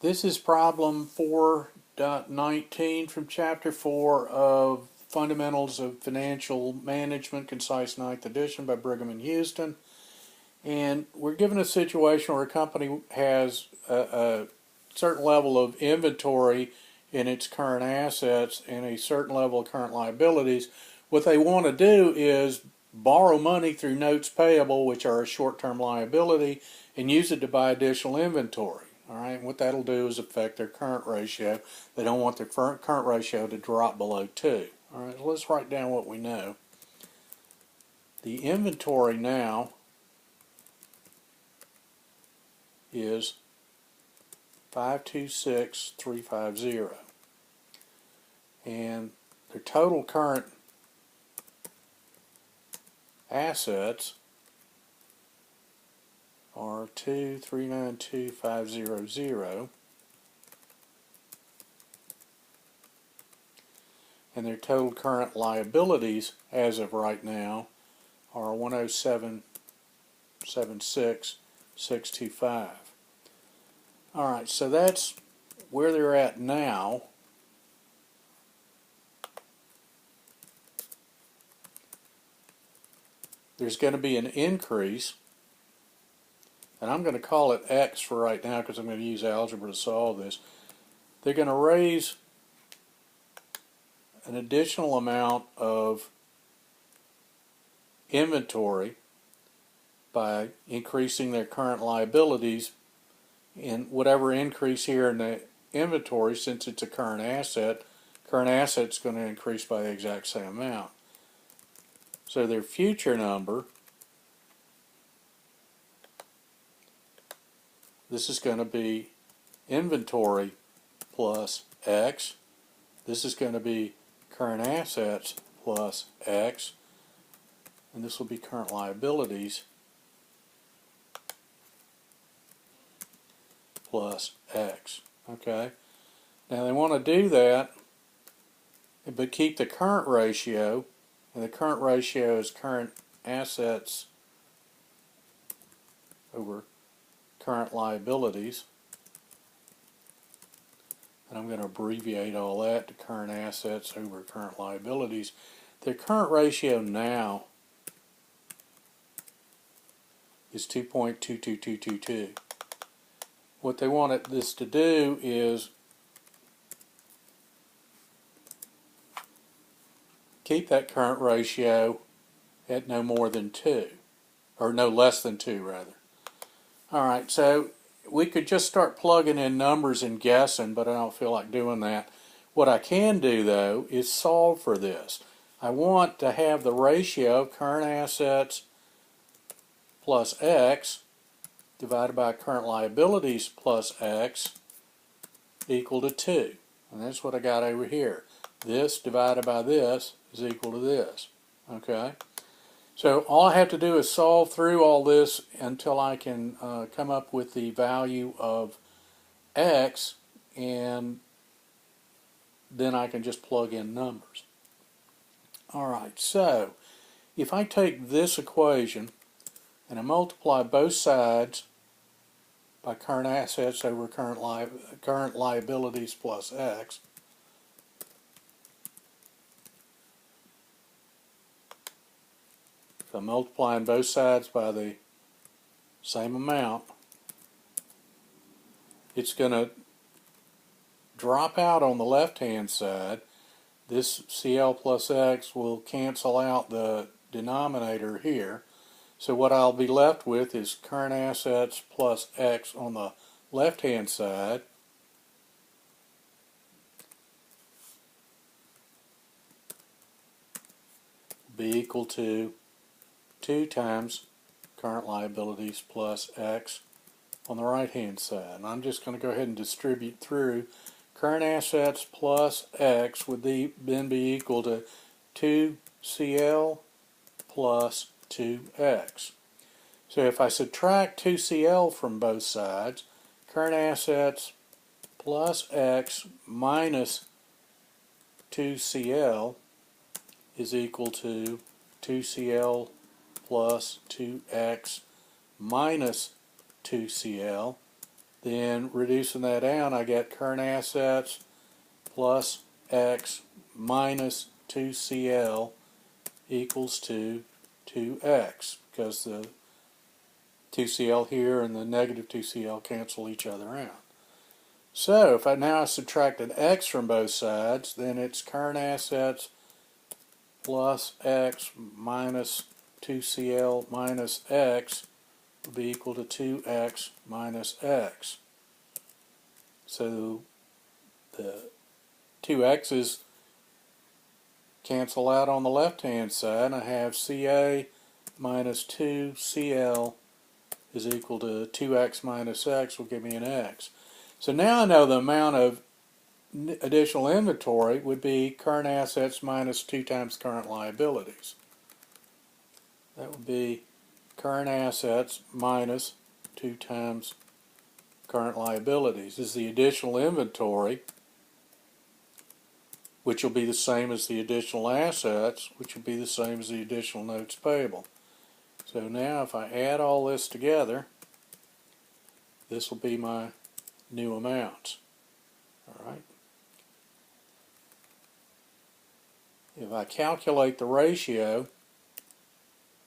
This is problem 4.19 from Chapter 4 of Fundamentals of Financial Management, Concise 9th edition by Brigham and Houston. And we're given a situation where a company has a certain level of inventory in its current assets and a certain level of current liabilities. What they want to do is borrow money through notes payable, which are a short-term liability, and use it to buy additional inventory. All right, and what that'll do is affect their current ratio. They don't want their current ratio to drop below 2. All right, so let's write down what we know. The inventory now is 526,350, and their total current assets are 2,392,500, and their total current liabilities as of right now are 107,76,625. All right, so that's where they're at now. There's going to be an increase, and I'm going to call it X for right now because I'm going to use algebra to solve this. They're going to raise an additional amount of inventory by increasing their current liabilities, and whatever increase here in the inventory, since it's a current asset's going to increase by the exact same amount. So their future number, this is going to be inventory plus X. This is going to be current assets plus X. And this will be current liabilities plus X. Okay. Now they want to do that, but keep the current ratio, and the current ratio is current assets over current liabilities. And I'm going to abbreviate all that to current assets over current liabilities. Their current ratio now is 2.22222. What they want this to do is keep that current ratio at no more than 2, or no less than 2 rather. Alright, so we could just start plugging in numbers and guessing, but I don't feel like doing that. What I can do though is solve for this. I want to have the ratio of current assets plus X divided by current liabilities plus X equal to 2. And that's what I got over here. This divided by this is equal to this. Okay? So all I have to do is solve through all this until I can come up with the value of X, and then I can just plug in numbers. Alright, so if I take this equation and I multiply both sides by current assets over current liabilities plus X, if I'm multiplying both sides by the same amount, it's going to drop out on the left-hand side. This CL plus X will cancel out the denominator here. So what I'll be left with is current assets plus X on the left-hand side be equal to 2 times current liabilities plus X on the right-hand side. And I'm just going to go ahead and distribute through. Current assets plus X would then be equal to 2CL plus 2X. So if I subtract 2CL from both sides, current assets plus X minus 2CL is equal to 2CL plus 2X minus 2CL. Then reducing that down, I get current assets plus X minus 2CL equals to 2X, because the 2CL here and the negative 2CL cancel each other out. So if I now subtract an X from both sides, then it's current assets plus X minus 2CL minus X will be equal to 2X minus X. So the 2X's cancel out on the left-hand side. I have CA minus 2CL is equal to 2X minus X will give me an X. So now I know the amount of additional inventory would be current assets minus 2 times current liabilities. That would be current assets minus 2 times current liabilities. This is the additional inventory, which will be the same as the additional assets, which will be the same as the additional notes payable. So now if I add all this together, this will be my new amounts. All right. If I calculate the ratio,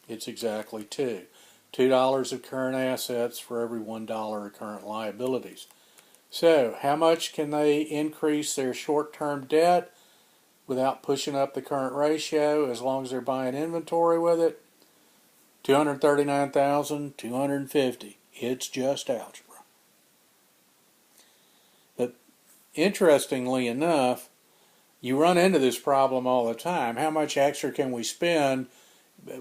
it's exactly 2. $2 of current assets for every $1 of current liabilities. So how much can they increase their short-term debt without pushing up the current ratio as long as they're buying inventory with it? $239,250. It's just algebra. But interestingly enough, you run into this problem all the time. How much extra can we spend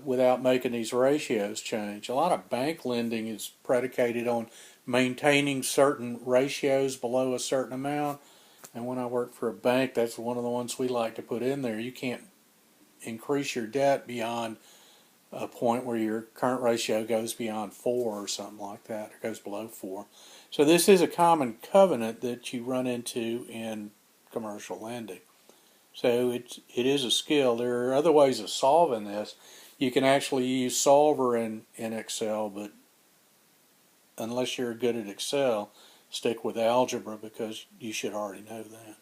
without making these ratios change? A lot of bank lending is predicated on maintaining certain ratios below a certain amount. And when I work for a bank, that's one of the ones we like to put in there. You can't increase your debt beyond a point where your current ratio goes beyond 4 or something like that, or goes below 4. So this is a common covenant that you run into in commercial lending. So it is a skill. There are other ways of solving this. You can actually use Solver in Excel, but unless you're good at Excel, stick with algebra because you should already know that.